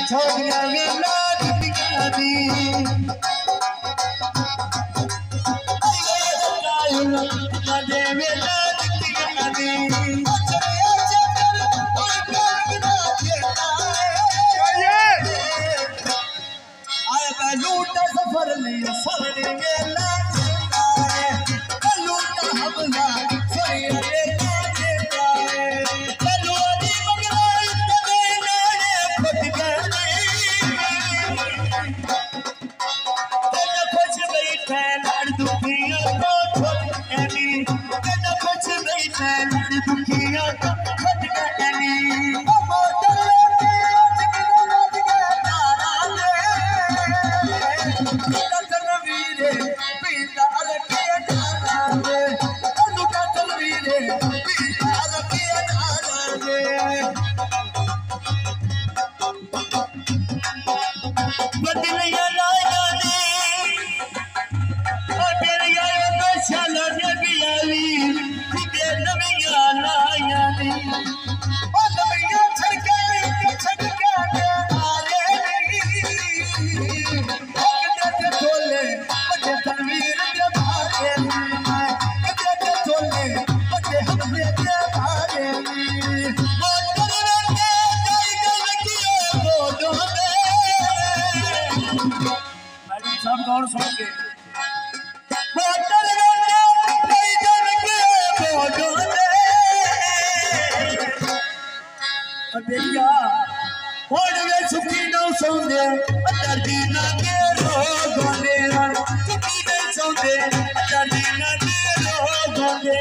छोड़िया वेला दिखादी दे वेला दिखादी आया लूटा सफर लिया सफर वेला लूटा हमला सफर और सुन के सुखी न सौंदे दीना के रोगोंदे सुखी न सौंदे दीना के रोगोंदे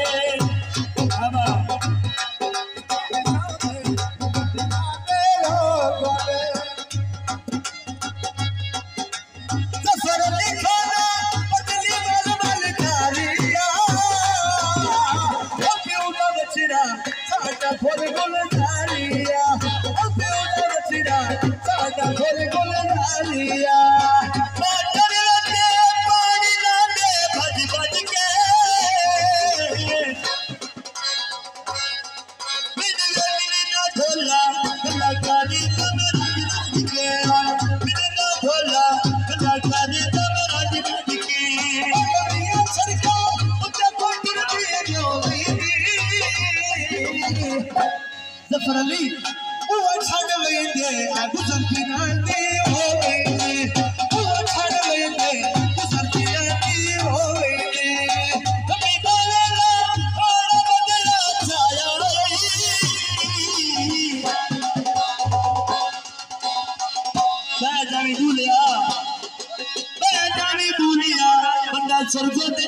Definitely, what kind of lady I was something I did. What kind of lady was something I did. The people love all over the Bad Johnny Dulia, Banda Sarjot